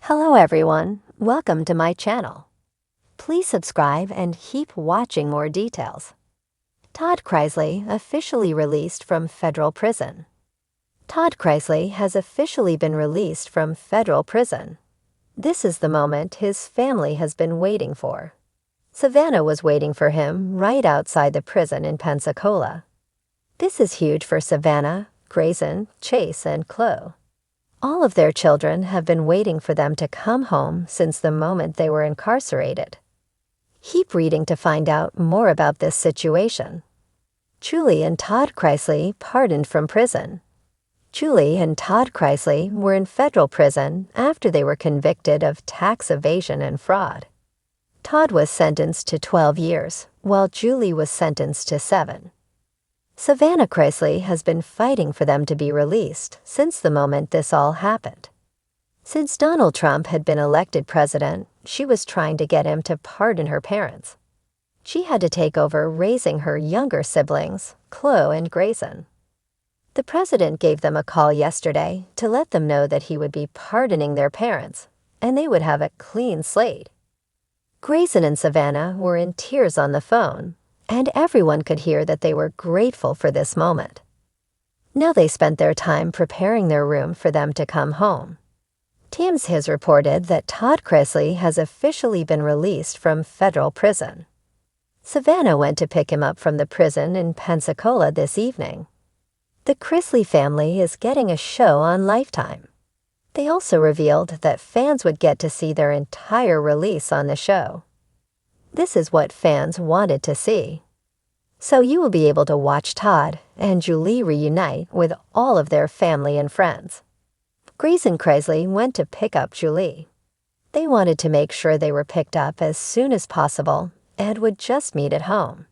Hello everyone, welcome to my channel. Please subscribe and keep watching more details. Todd Chrisley officially released from federal prison. Todd Chrisley has officially been released from federal prison. This is the moment his family has been waiting for. Savannah was waiting for him right outside the prison in Pensacola. This is huge for Savannah, Grayson, Chase, and Chloe. All of their children have been waiting for them to come home since the moment they were incarcerated. Keep reading to find out more about this situation. Julie and Todd Chrisley pardoned from prison. Julie and Todd Chrisley were in federal prison after they were convicted of tax evasion and fraud. Todd was sentenced to 12 years, while Julie was sentenced to 7. Savannah Chrisley has been fighting for them to be released since the moment this all happened. Since Donald Trump had been elected president, she was trying to get him to pardon her parents. She had to take over raising her younger siblings, Chloe and Grayson. The president gave them a call yesterday to let them know that he would be pardoning their parents, and they would have a clean slate. Grayson and Savannah were in tears on the phone, and everyone could hear that they were grateful for this moment. Now they spent their time preparing their room for them to come home. TMZ has reported that Todd Chrisley has officially been released from federal prison. Savannah went to pick him up from the prison in Pensacola this evening. The Chrisley family is getting a show on Lifetime. They also revealed that fans would get to see their entire release on the show. This is what fans wanted to see. So you will be able to watch Todd and Julie reunite with all of their family and friends. Grayson Chrisley went to pick up Julie. They wanted to make sure they were picked up as soon as possible and would just meet at home.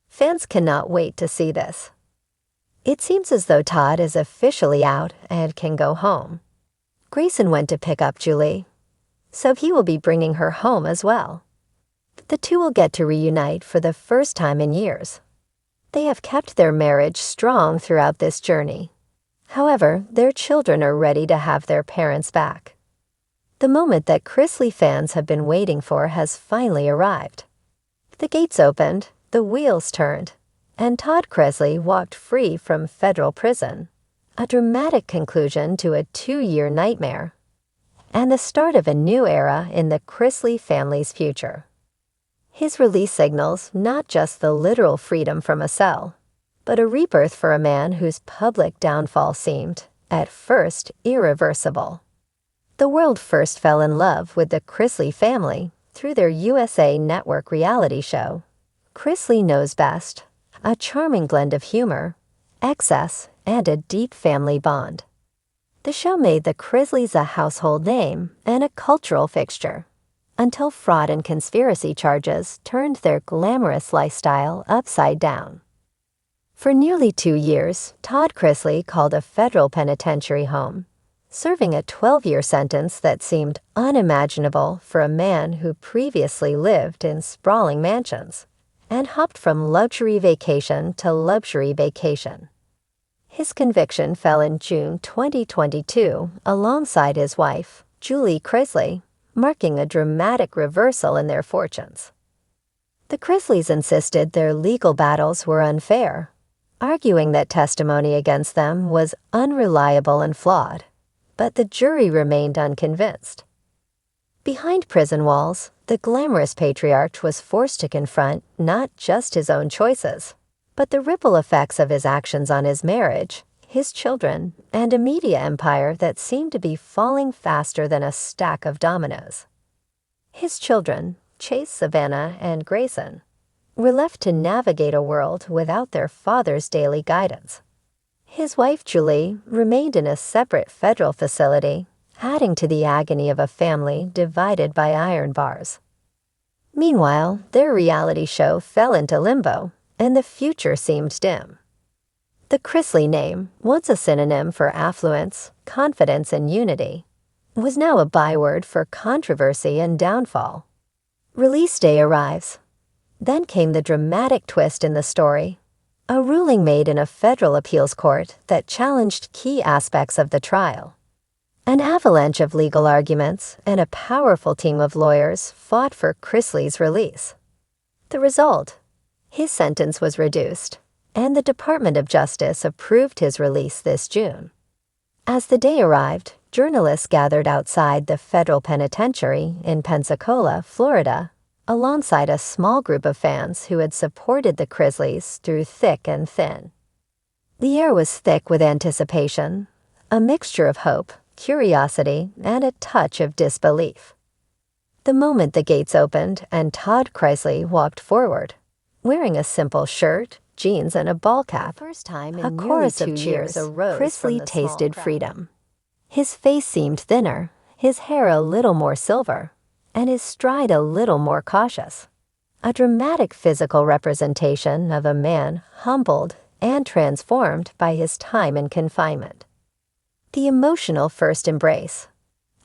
Fans cannot wait to see this. It seems as though Todd is officially out and can go home. Grayson went to pick up Julie, so he will be bringing her home as well. The two will get to reunite for the first time in years. They have kept their marriage strong throughout this journey. However, their children are ready to have their parents back. The moment that Chrisley fans have been waiting for has finally arrived. The gates opened, the wheels turned, and Todd Chrisley walked free from federal prison, a dramatic conclusion to a 2-year nightmare, and the start of a new era in the Chrisley family's future. His release signals not just the literal freedom from a cell, but a rebirth for a man whose public downfall seemed, at first, irreversible. The world first fell in love with the Chrisley family through their USA Network reality show, Chrisley Knows Best, a charming blend of humor, excess, and a deep family bond. The show made the Chrisleys a household name and a cultural fixture, until fraud and conspiracy charges turned their glamorous lifestyle upside down. For nearly 2 years, Todd Chrisley called a federal penitentiary home, serving a 12-year sentence that seemed unimaginable for a man who previously lived in sprawling mansions and hopped from luxury vacation to luxury vacation. His conviction fell in June 2022 alongside his wife, Julie Chrisley, marking a dramatic reversal in their fortunes. The Chrisleys insisted their legal battles were unfair, arguing that testimony against them was unreliable and flawed, but the jury remained unconvinced. Behind prison walls, the glamorous patriarch was forced to confront not just his own choices, but the ripple effects of his actions on his marriage, his children, and a media empire that seemed to be falling faster than a stack of dominoes. His children, Chase, Savannah, and Grayson, were left to navigate a world without their father's daily guidance. His wife, Julie, remained in a separate federal facility, adding to the agony of a family divided by iron bars. Meanwhile, their reality show fell into limbo, and the future seemed dim. The Chrisley name, once a synonym for affluence, confidence, and unity, was now a byword for controversy and downfall. Release day arrives. Then came the dramatic twist in the story, a ruling made in a federal appeals court that challenged key aspects of the trial. An avalanche of legal arguments and a powerful team of lawyers fought for Chrisley's release. The result? His sentence was reduced, and the Department of Justice approved his release this June. As the day arrived, journalists gathered outside the federal penitentiary in Pensacola, Florida, alongside a small group of fans who had supported the Chrisleys through thick and thin. The air was thick with anticipation, a mixture of hope, curiosity, and a touch of disbelief. The moment the gates opened and Todd Chrisley walked forward, wearing a simple shirt, jeans, and a ball cap, First time a in chorus nearly of 2 cheers years, arose. Chrisley Chrisley tasted tasted freedom. freedom. His face seemed thinner, his hair a little more silver, and his stride a little more cautious. A dramatic physical representation of a man humbled and transformed by his time in confinement. The emotional first embrace.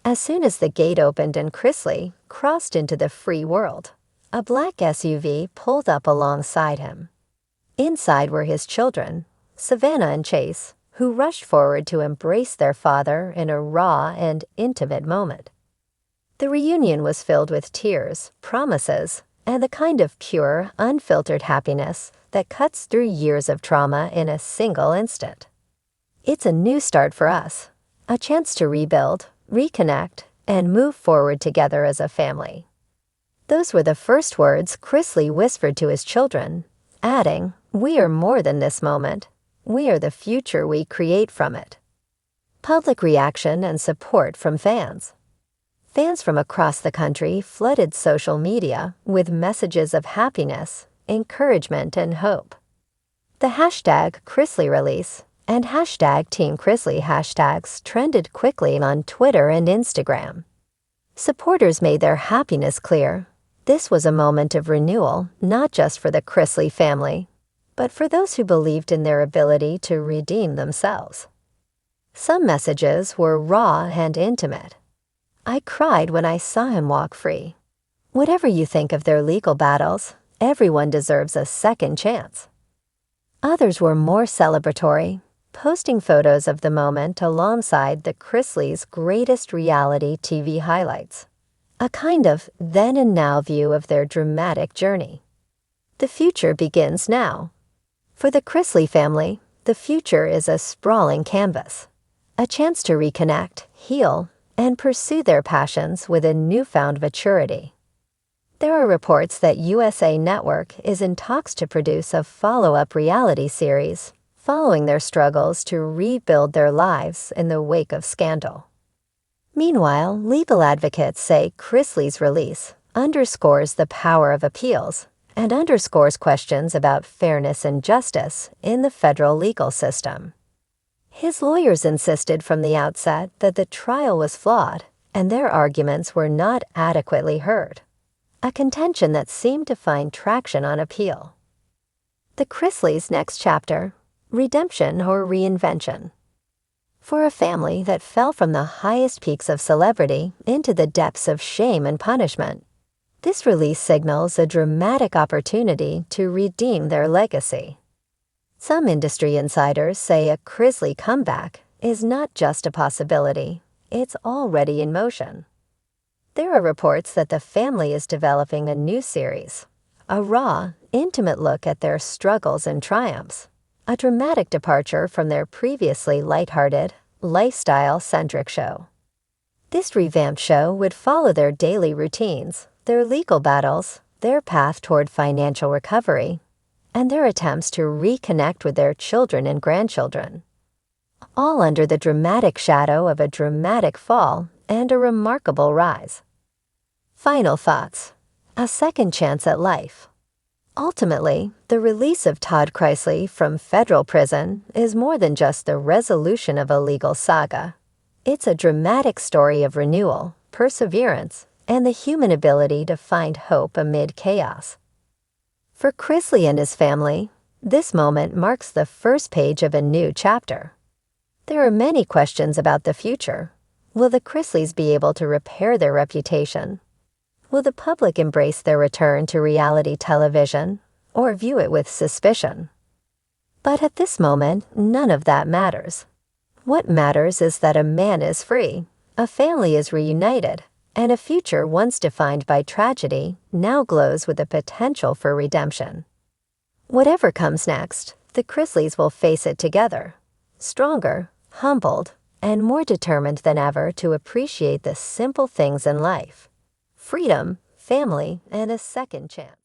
As soon as the gate opened and Chrisley crossed into the free world, a black SUV pulled up alongside him. Inside were his children, Savannah and Chase, who rushed forward to embrace their father in a raw and intimate moment. The reunion was filled with tears, promises, and the kind of pure, unfiltered happiness that cuts through years of trauma in a single instant. It's a new start for us, a chance to rebuild, reconnect, and move forward together as a family. Those were the first words Chrisley whispered to his children, adding, "We are more than this moment. We are the future we create from it." Public reaction and support from fans. Fans from across the country flooded social media with messages of happiness, encouragement, and hope. The hashtag Chrisley release and hashtag Team Chrisley hashtags trended quickly on Twitter and Instagram. Supporters made their happiness clear. This was a moment of renewal, not just for the Chrisley family, but for those who believed in their ability to redeem themselves. Some messages were raw and intimate. "I cried when I saw him walk free." Whatever you think of their legal battles, everyone deserves a second chance. Others were more celebratory, posting photos of the moment alongside the Chrisleys' greatest reality TV highlights, a kind of then and now view of their dramatic journey. The future begins now. For the Chrisley family, the future is a sprawling canvas, a chance to reconnect, heal, and pursue their passions with a newfound maturity. There are reports that USA Network is in talks to produce a follow-up reality series following their struggles to rebuild their lives in the wake of scandal. Meanwhile, legal advocates say Chrisley's release underscores the power of appeals and underscores questions about fairness and justice in the federal legal system. His lawyers insisted from the outset that the trial was flawed and their arguments were not adequately heard, a contention that seemed to find traction on appeal. The Chrisleys' next chapter: redemption or reinvention. For a family that fell from the highest peaks of celebrity into the depths of shame and punishment, this release signals a dramatic opportunity to redeem their legacy. Some industry insiders say a Chrisley comeback is not just a possibility, it's already in motion. There are reports that the family is developing a new series, a raw, intimate look at their struggles and triumphs, a dramatic departure from their previously lighthearted, lifestyle-centric show. This revamped show would follow their daily routines, their legal battles, their path toward financial recovery, and their attempts to reconnect with their children and grandchildren, all under the dramatic shadow of a dramatic fall and a remarkable rise. Final thoughts: a second chance at life. Ultimately, the release of Todd Chrisley from federal prison is more than just the resolution of a legal saga. It's a dramatic story of renewal, perseverance, and the human ability to find hope amid chaos. For Chrisley and his family, this moment marks the first page of a new chapter. There are many questions about the future. Will the Chrisleys be able to repair their reputation? Will the public embrace their return to reality television, or view it with suspicion? But at this moment, none of that matters. What matters is that a man is free, a family is reunited, and a future once defined by tragedy now glows with the potential for redemption. Whatever comes next, the Chrisleys will face it together, stronger, humbled, and more determined than ever to appreciate the simple things in life: freedom, family, and a second chance.